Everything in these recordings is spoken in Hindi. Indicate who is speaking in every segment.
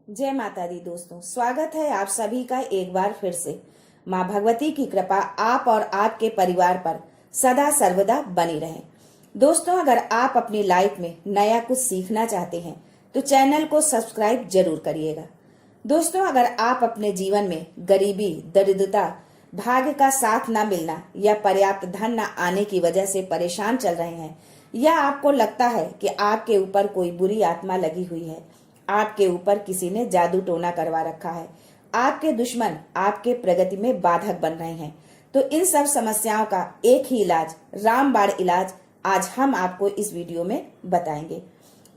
Speaker 1: जय माता दी दोस्तों, स्वागत है आप सभी का एक बार फिर से। माँ भगवती की कृपा आप और आपके परिवार पर सदा सर्वदा बनी रहे। दोस्तों, अगर आप अपनी लाइफ में नया कुछ सीखना चाहते हैं तो चैनल को सब्सक्राइब जरूर करिएगा। दोस्तों, अगर आप अपने जीवन में गरीबी, दरिद्रता, भाग्य का साथ न मिलना या पर्याप्त धन न आने की वजह से परेशान चल रहे हैं, या आपको लगता है कि आपके ऊपर कोई बुरी आत्मा लगी हुई है, आपके ऊपर किसी ने जादू टोना करवा रखा है, आपके दुश्मन आपके प्रगति में बाधक बन रहे हैं, तो इन सब समस्याओं का एक ही इलाज, रामबाण इलाज, आज हम आपको इस वीडियो में बताएंगे।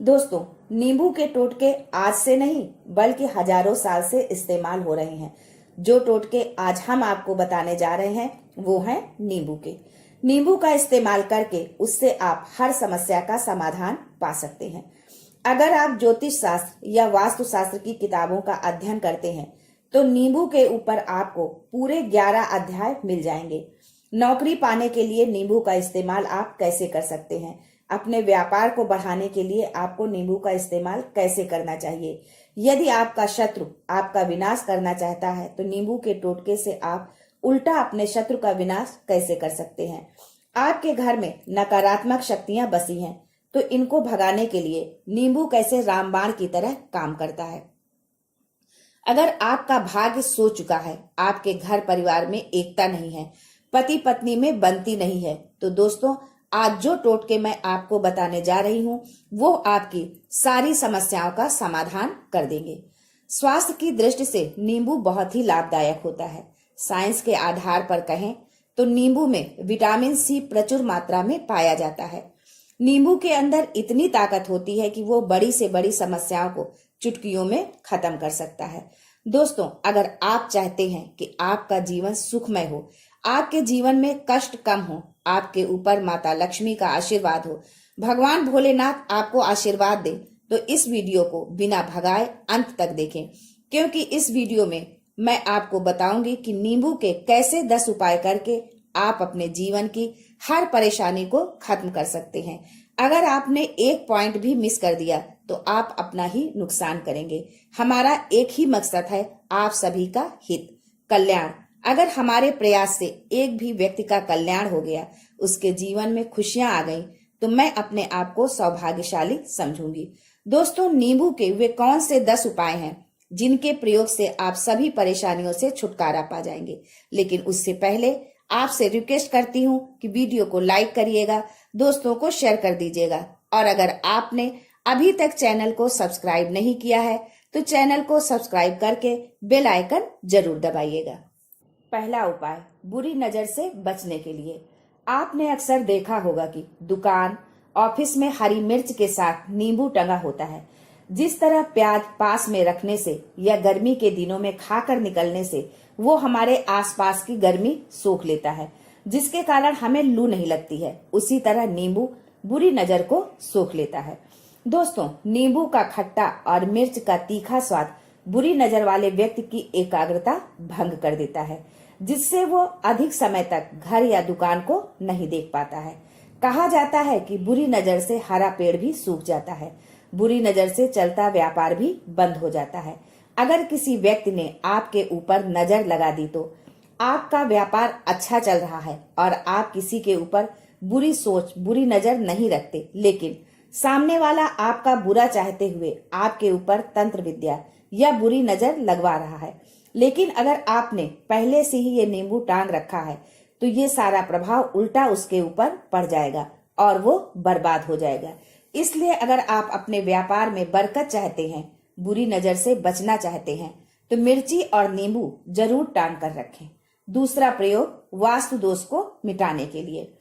Speaker 1: दोस्तों, नींबू के टोटके आज से नहीं बल्कि हजारों साल से इस्तेमाल हो रहे हैं। जो टोटके आज हम आपको बताने जा रहे हैं वो हैं नींबू के। नींबू का इस्तेमाल करके उससे आप हर समस्या का समाधान पा सकते हैं। अगर आप ज्योतिष शास्त्र या वास्तु शास्त्र की किताबों का अध्ययन करते हैं तो नींबू के ऊपर आपको पूरे 11 अध्याय मिल जाएंगे। नौकरी पाने के लिए नींबू का इस्तेमाल आप कैसे कर सकते हैं, अपने व्यापार को बढ़ाने के लिए आपको नींबू का इस्तेमाल कैसे करना चाहिए, यदि आपका शत्रु आपका विनाश करना चाहता है तो नींबू के टोटके से आप उल्टा अपने शत्रु का विनाश कैसे कर सकते हैं। आपके घर में नकारात्मक शक्तियां बसी हैं तो इनको भगाने के लिए नींबू कैसे रामबाण की तरह काम करता है। अगर आपका भाग्य सो चुका है, आपके घर परिवार में एकता नहीं है, पति पत्नी में बनती नहीं है, तो दोस्तों आज जो टोटके मैं आपको बताने जा रही हूँ वो आपकी सारी समस्याओं का समाधान कर देंगे। स्वास्थ्य की दृष्टि से नींबू बहुत ही लाभदायक होता है। साइंस के आधार पर कहें तो नींबू में विटामिन सी प्रचुर मात्रा में पाया जाता है। नींबू के अंदर इतनी ताकत होती है कि वो बड़ी से बड़ी समस्याओं को चुटकियों में खत्म कर सकता है। दोस्तों, अगर आप चाहते हैं कि आपका जीवन सुखमय हो, आपके जीवन में कष्ट कम हो, आपके ऊपर माता लक्ष्मी का आशीर्वाद हो, भगवान भोलेनाथ आपको आशीर्वाद दे, तो इस वीडियो को बिना भगाए अंत तक देखें, क्योंकि इस वीडियो में मैं आपको बताऊंगी कि नींबू के कैसे 10 उपाय करके आप अपने जीवन की हर परेशानी को खत्म कर सकते हैं। अगर आपने एक पॉइंट भी मिस कर दिया तो आप अपना ही नुकसान करेंगे। हमारा एक ही मकसद है, आप सभी का हित, कल्याण। अगर हमारे प्रयास से एक भी व्यक्ति का कल्याण हो गया, उसके जीवन में खुशियां आ गई, तो मैं अपने आप को सौभाग्यशाली समझूंगी। दोस्तों, नींबू के वे कौन से 10 उपाय हैं जिनके प्रयोग से आप सभी परेशानियों से छुटकारा पा जाएंगे। लेकिन उससे पहले आपसे रिक्वेस्ट करती हूँ कि वीडियो को लाइक करिएगा, दोस्तों को शेयर कर दीजिएगा, और अगर आपने अभी तक चैनल को सब्सक्राइब नहीं किया है तो चैनल को सब्सक्राइब करके बेल आइकन जरूर दबाइएगा। पहला उपाय, बुरी नजर से बचने के लिए। आपने अक्सर देखा होगा कि दुकान, ऑफिस में हरी मिर्च के साथ नींबू टंगा होता है। जिस तरह प्याज पास में रखने से या गर्मी के दिनों में खाकर निकलने से वो हमारे आसपास की गर्मी सोख लेता है, जिसके कारण हमें लू नहीं लगती है, उसी तरह नींबू बुरी नजर को सोख लेता है। दोस्तों, नींबू का खट्टा और मिर्च का तीखा स्वाद बुरी नजर वाले व्यक्ति की एकाग्रता भंग कर देता है, जिससे वो अधिक समय तक घर या दुकान को नहीं देख पाता है। कहा जाता है कि बुरी नजर से हरा पेड़ भी सूख जाता है, बुरी नजर से चलता व्यापार भी बंद हो जाता है। अगर किसी व्यक्ति ने आपके ऊपर नजर लगा दी तो आपका व्यापार अच्छा चल रहा है और आप किसी के ऊपर बुरी सोच, बुरी नजर नहीं रखते, लेकिन सामने वाला आपका बुरा चाहते हुए आपके ऊपर तंत्र विद्या या बुरी नजर लगवा रहा है। लेकिन अगर आपने पहले से ही ये नींबू टांग रखा है तो ये सारा प्रभाव उल्टा उसके ऊपर पड़ जाएगा और वो बर्बाद हो जाएगा। इसलिए अगर आप अपने व्यापार में बरकत चाहते हैं, बुरी नजर से बचना चाहते हैं, तो मिर्ची और नींबू जरूर टांग कर रखें। दूसरा प्रयोग, वास्तु दोष को मिटाने के लिए।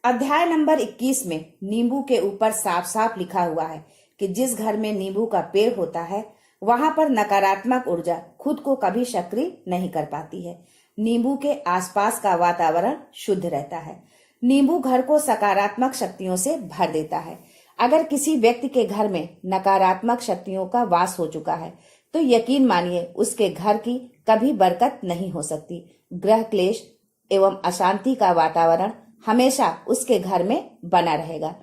Speaker 1: अध्याय नंबर 21 में नींबू के ऊपर साफ साफ लिखा हुआ है कि जिस घर में नींबू का पेड़ होता है वहां पर नकारात्मक ऊर्जा खुद को कभी सक्रिय नहीं कर पाती है। नींबू के आसपास का वातावरण शुद्ध रहता है। नींबू घर को सकारात्मक शक्तियों से भर देता है। अगर किसी व्यक्ति के घर में नकारात्मक शक्तियों का वास हो चुका है तो यकीन मानिए उसके घर की कभी बरकत नहीं हो सकती। ग्रह क्लेश एवं अशांति का वातावरण हमेशा उसके घर में बना रहेगा।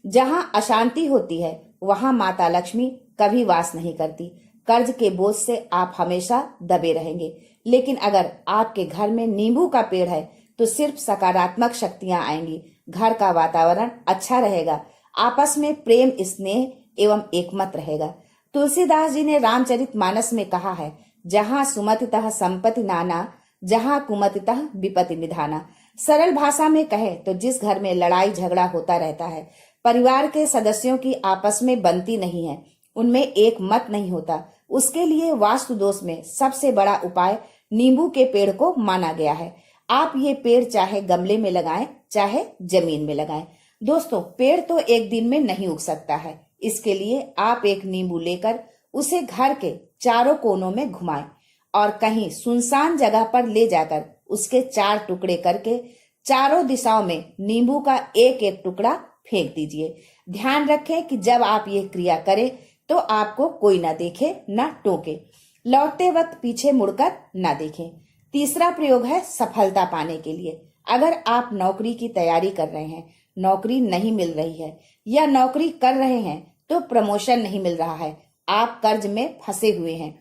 Speaker 1: जहां अशांति होती है वहां माता लक्ष्मी कभी वास नहीं करती। कर्ज के बोझ से आप हमेशा दबे रहेंगे। लेकिन अगर आपके घर में नींबू का पेड़ है तो सिर्फ सकारात्मक शक्तियां आएंगी, घर का वातावरण अच्छा रहेगा, आपस में प्रेम, स्नेह एवं एकमत रहेगा। तुलसीदास जी ने रामचरितमानस में कहा है, जहां सुमतितः संपत्ति नाना, जहां कुमतितः विपत्ति निधाना। सरल भाषा में कहे तो जिस घर में लड़ाई झगड़ा होता रहता है, परिवार के सदस्यों की आपस में बनती नहीं है, उनमें एक मत नहीं होता, उसके लिए वास्तु दोष में सबसे बड़ा उपाय नींबू के पेड़ को माना गया है। आप ये पेड़ चाहे गमले में लगाएं, चाहे जमीन में लगाएं। दोस्तों, पेड़ तो एक दिन में नहीं उग सकता है, इसके लिए आप एक नींबू लेकर उसे घर के चारों कोनों में घुमाएं और कहीं सुनसान जगह पर ले जाकर उसके 4 टुकड़े करके चारों दिशाओं में नींबू का एक एक टुकड़ा फेंक दीजिए। ध्यान रखें कि जब आप ये क्रिया करें तो आपको कोई ना देखे, ना टोके। लौटते वक्त पीछे मुड़कर ना देखें। तीसरा प्रयोग है सफलता पाने के लिए। अगर आप नौकरी की तैयारी कर रहे हैं, नौकरी नहीं मिल रही है, या नौकरी कर रहे हैं तो प्रमोशन नहीं मिल रहा है, आप कर्ज में फंसे हुए हैं,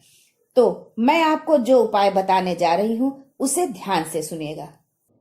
Speaker 1: तो मैं आपको जो उपाय बताने जा रही हूँ उसे ध्यान से सुनिएगा।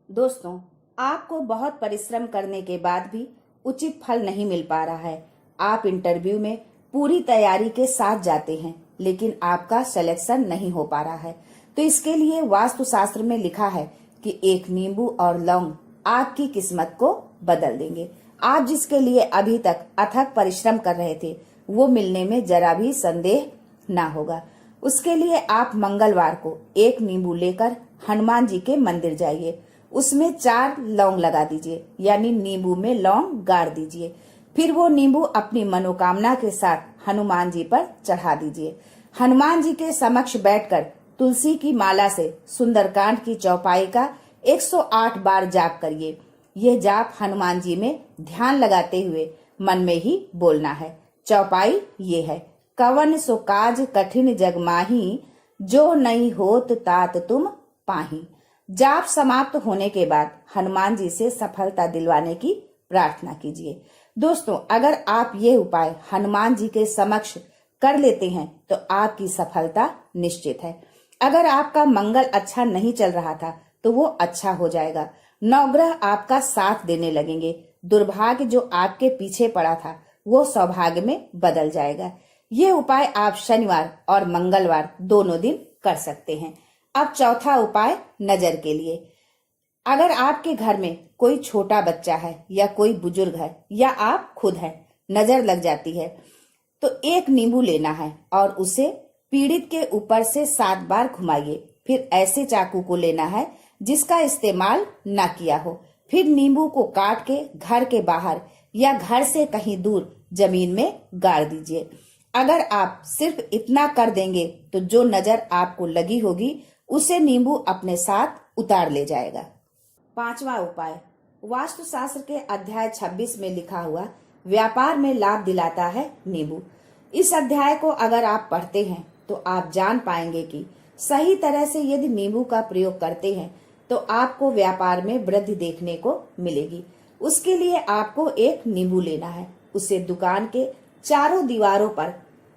Speaker 1: दोस्तों, आपको बहुत परिश्रम करने के बाद भी उचित फल नहीं मिल पा रहा है। आप इंटरव्यू में पूरी तैयारी के साथ जाते हैं लेकिन आपका सिलेक्शन नहीं हो पा रहा है, तो इसके लिए वास्तु शास्त्र में लिखा है कि एक नींबू और लौंग आपकी किस्मत को बदल देंगे। आप जिसके लिए अभी तक अथक परिश्रम कर रहे थे वो मिलने में जरा भी संदेह ना होगा। उसके लिए आप मंगलवार को एक नींबू लेकर हनुमान जी के मंदिर जाइए, उसमें 4 लौंग लगा दीजिए, यानी नींबू में लौंग गाड़ दीजिए। फिर वो नींबू अपनी मनोकामना के साथ हनुमान जी पर चढ़ा दीजिए। हनुमान जी के समक्ष बैठकर तुलसी की माला से सुंदरकांड की चौपाई का 108 बार जाप करिए। यह जाप हनुमान जी में ध्यान लगाते हुए मन में ही बोलना है। चौपाई ये है, कवन सो काज कठिन जग माही, जो नहीं होत तात तुम पाही। जाप समाप्त होने के बाद हनुमान जी से सफलता दिलवाने की प्रार्थना कीजिए। दोस्तों, अगर आप ये उपाय हनुमान जी के समक्ष कर लेते हैं तो आपकी सफलता निश्चित है। अगर आपका मंगल अच्छा नहीं चल रहा था तो वो अच्छा हो जाएगा। नवग्रह आपका साथ देने लगेंगे। दुर्भाग्य जो आपके पीछे पड़ा था वो सौभाग्य में बदल जाएगा। ये उपाय आप शनिवार और मंगलवार दोनों दिन कर सकते हैं। अब चौथा उपाय नजर के लिए। अगर आपके घर में कोई छोटा बच्चा है या कोई बुजुर्ग है या आप खुद हैं, नजर लग जाती है तो एक नींबू लेना है और उसे पीड़ित के ऊपर से 7 बार घुमाइए। फिर ऐसे चाकू को लेना है जिसका इस्तेमाल ना किया हो। फिर नींबू को काट के घर के बाहर या घर से कहीं दूर जमीन में गाड़ दीजिए। अगर आप सिर्फ इतना कर देंगे तो जो नजर आपको लगी होगी उसे नींबू अपने साथ उतार ले जाएगा। 5वां उपाय, वास्तुशास्त्र के अध्याय 26 में लिखा हुआ व्यापार में लाभ दिलाता है नींबू। इस अध्याय को अगर आप पढ़ते हैं तो आप जान पाएंगे कि सही तरह से यदि नींबू का प्रयोग करते हैं तो आपको व्यापार में वृद्धि देखने को मिलेगी। उसके लिए आपको एक नींबू लेना है, उसे दुकान के चारों दीवारों पर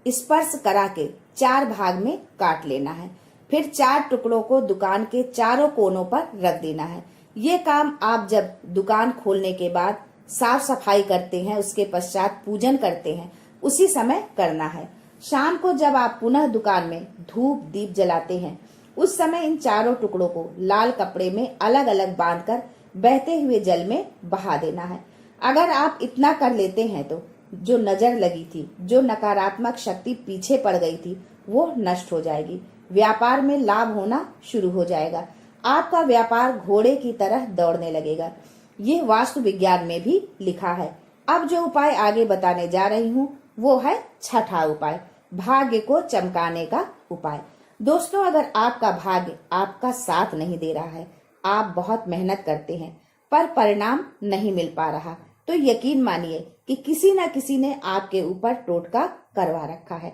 Speaker 1: स्पर्श करा के 4 भाग में काट लेना है। फिर 4 टुकड़ों को दुकान के चारों कोनों पर रख देना है। ये काम आप जब दुकान खोलने के बाद साफ सफाई करते हैं, उसके पश्चात पूजन करते हैं, उसी समय करना है। शाम को जब आप पुनः दुकान में धूप दीप जलाते हैं उस समय इन चारों टुकड़ों को लाल कपड़े में अलग अलग बांधकर बहते हुए जल में बहा देना है। अगर आप इतना कर लेते हैं तो जो नजर लगी थी, जो नकारात्मक शक्ति पीछे पड़ गई थी, वो नष्ट हो जाएगी। व्यापार में लाभ होना शुरू हो जाएगा। आपका व्यापार घोड़े की तरह दौड़ने लगेगा। ये वास्तु विज्ञान में भी लिखा है। अब जो उपाय आगे बताने जा रही हूँ वो है छठा उपाय, भाग्य को चमकाने का उपाय। दोस्तों, अगर आपका भाग्य आपका साथ नहीं दे रहा है, आप बहुत मेहनत करते हैं पर परिणाम नहीं मिल पा रहा, तो यकीन मानिए कि किसी न किसी ने आपके ऊपर टोटका करवा रखा है।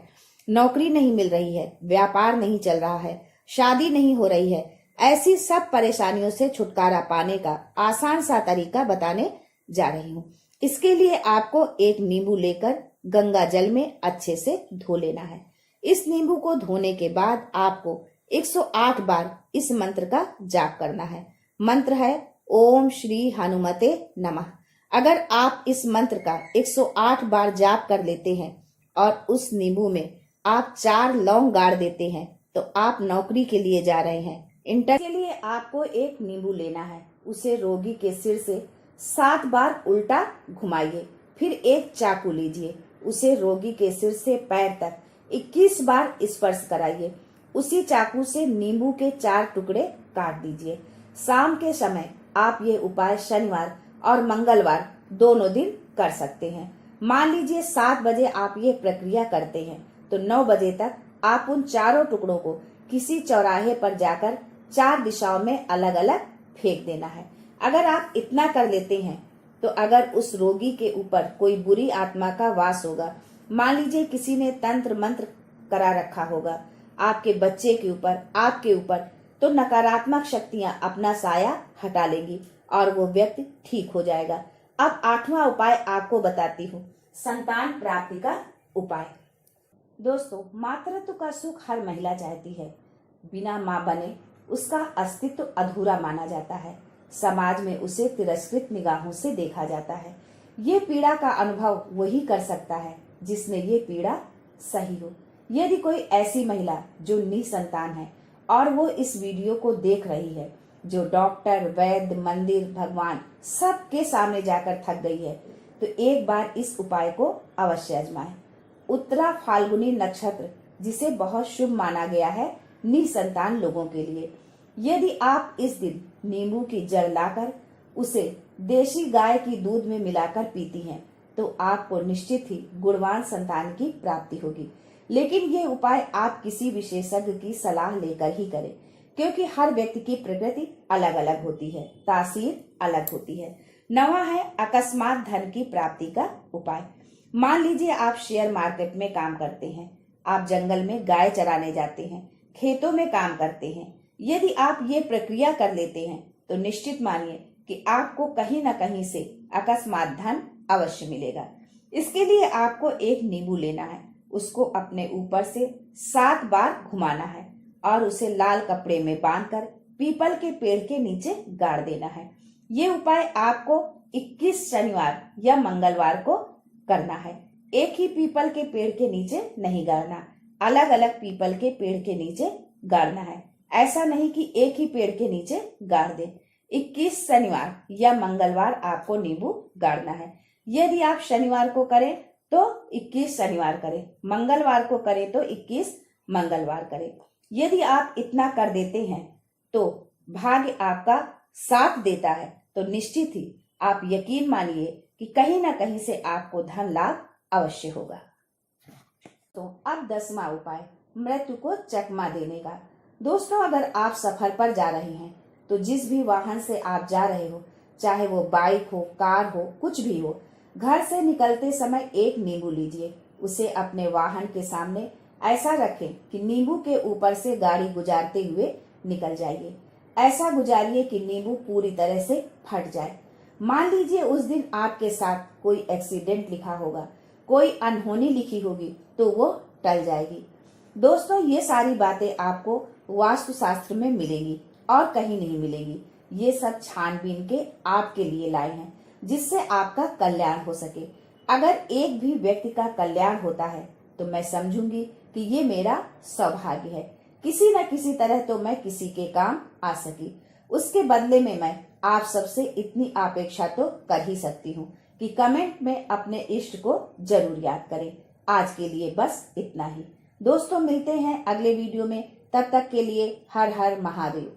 Speaker 1: नौकरी नहीं मिल रही है, व्यापार नहीं चल रहा है, शादी नहीं हो रही है। ऐसी सब परेशानियों से छुटकारा पाने का आसान सा तरीका बताने जा रही हूँ। इसके लिए आपको एक नींबू लेकर गंगा जल में अच्छे से धो लेना है। इस नींबू को धोने के बाद आपको 108 बार इस मंत्र का जाप करना है। मंत्र है ओम श्री हनुमते नमः। अगर आप इस मंत्र का 108 बार जाप कर लेते हैं और उस नींबू में आप 4 लौंग गाड़ देते हैं तो आप नौकरी के लिए जा रहे हैं। इंटर के लिए आपको एक नींबू लेना है, उसे रोगी के सिर से 7 बार उल्टा घुमाइए। फिर एक चाकू लीजिए, उसे रोगी के सिर से पैर तक 21 बार स्पर्श कराइए। उसी चाकू से नींबू के 4 टुकड़े काट दीजिए। शाम के समय आप ये उपाय शनिवार और मंगलवार दोनों दिन कर सकते हैं। मान लीजिए 7 बजे आप ये प्रक्रिया करते हैं तो 9 बजे तक आप उन चारों टुकड़ों को किसी चौराहे पर जाकर 4 दिशाओं में अलग अलग फेंक देना है। अगर आप इतना कर लेते हैं तो अगर उस रोगी के ऊपर कोई बुरी आत्मा का वास होगा, मान लीजिए किसी ने तंत्र मंत्र करा रखा होगा आपके बच्चे के ऊपर, आपके ऊपर, तो नकारात्मक शक्तियां अपना साया हटा लेंगी और वो व्यक्ति ठीक हो जाएगा। अब 8वां उपाय आपको बताती हूँ, संतान प्राप्ति का उपाय। दोस्तों, मातृत्व का सुख हर महिला चाहती है। बिना माँ बने उसका अस्तित्व अधूरा माना जाता है। समाज में उसे तिरस्कृत निगाहों से देखा जाता है। ये पीड़ा का अनुभव वही कर सकता है जिसमें ये पीड़ा सही हो। यदि कोई ऐसी महिला जो निसंतान है और वो इस वीडियो को देख रही है, जो डॉक्टर, वैद्य, मंदिर, भगवान सबके सामने जाकर थक गई है, तो एक बार इस उपाय को अवश्य आजमाएं। उत्तरा फाल्गुनी नक्षत्र, जिसे बहुत शुभ माना गया है निसंतान लोगों के लिए, यदि आप इस दिन नींबू की जड़ लाकर उसे देशी गाय की दूध में मिलाकर पीती हैं तो आपको निश्चित ही गुणवान संतान की प्राप्ति होगी। लेकिन ये उपाय आप किसी विशेषज्ञ की सलाह लेकर ही करें, क्योंकि हर व्यक्ति की प्रकृति अलग अलग होती है, तासीर अलग होती है। 9वां है अकस्मात धन की प्राप्ति का उपाय। मान लीजिए आप शेयर मार्केट में काम करते हैं, आप जंगल में गाय चराने जाते हैं, खेतों में काम करते हैं। यदि आप ये प्रक्रिया कर लेते हैं तो निश्चित मानिए कि आपको कहीं न कहीं से अकस्मात धन अवश्य मिलेगा। इसके लिए आपको एक नींबू लेना है, उसको अपने ऊपर से 7 बार घुमाना है और उसे लाल कपड़े में बांधकर पीपल के पेड़ के नीचे गाड़ देना है। ये उपाय आपको 21 शनिवार या मंगलवार को करना है। एक ही पीपल के पेड़ के नीचे नहीं गाड़ना, अलग अलग पीपल के पेड़ के नीचे गाड़ना है। ऐसा नहीं कि एक ही पेड़ के नीचे गाड़ दे। 21 शनिवार या मंगलवार आपको नींबू गाड़ना है। यदि आप शनिवार को करें तो 21 शनिवार करें, मंगलवार को करें तो 21 मंगलवार करें। यदि आप इतना कर देते हैं तो भाग्य आपका साथ देता है, तो निश्चित ही आप यकीन मानिए कि कहीं ना कहीं से आपको धन लाभ अवश्य होगा। तो अब 10वां उपाय, मृत्यु को चकमा देने का। दोस्तों, अगर आप सफर पर जा रहे हैं तो जिस भी वाहन से आप जा रहे हो, चाहे वो बाइक हो, कार हो, कुछ भी हो, घर से निकलते समय एक नींबू लीजिए, उसे अपने वाहन के सामने ऐसा रखें कि नींबू के ऊपर से गाड़ी गुजारते हुए निकल जाइए। ऐसा गुजारिए कि नींबू पूरी तरह से फट जाए। मान लीजिए उस दिन आपके साथ कोई एक्सीडेंट लिखा होगा, कोई अनहोनी लिखी होगी, तो वो टल जाएगी। दोस्तों, ये सारी बातें आपको वास्तु शास्त्र में मिलेंगी और कहीं नहीं मिलेगी। ये सब छानबीन के आपके लिए लाए हैं, जिससे आपका कल्याण हो सके। अगर एक भी व्यक्ति का कल्याण होता है तो मैं समझूंगी कि ये मेरा सौभाग्य है। किसी न किसी तरह तो मैं किसी के काम आ सकी। उसके बदले में मैं आप सबसे इतनी अपेक्षा तो कर ही सकती हूँ कि कमेंट में अपने इष्ट को जरूर याद करें। आज के लिए बस इतना ही। दोस्तों, मिलते हैं अगले वीडियो में। तब तक के लिए हर हर महादेव।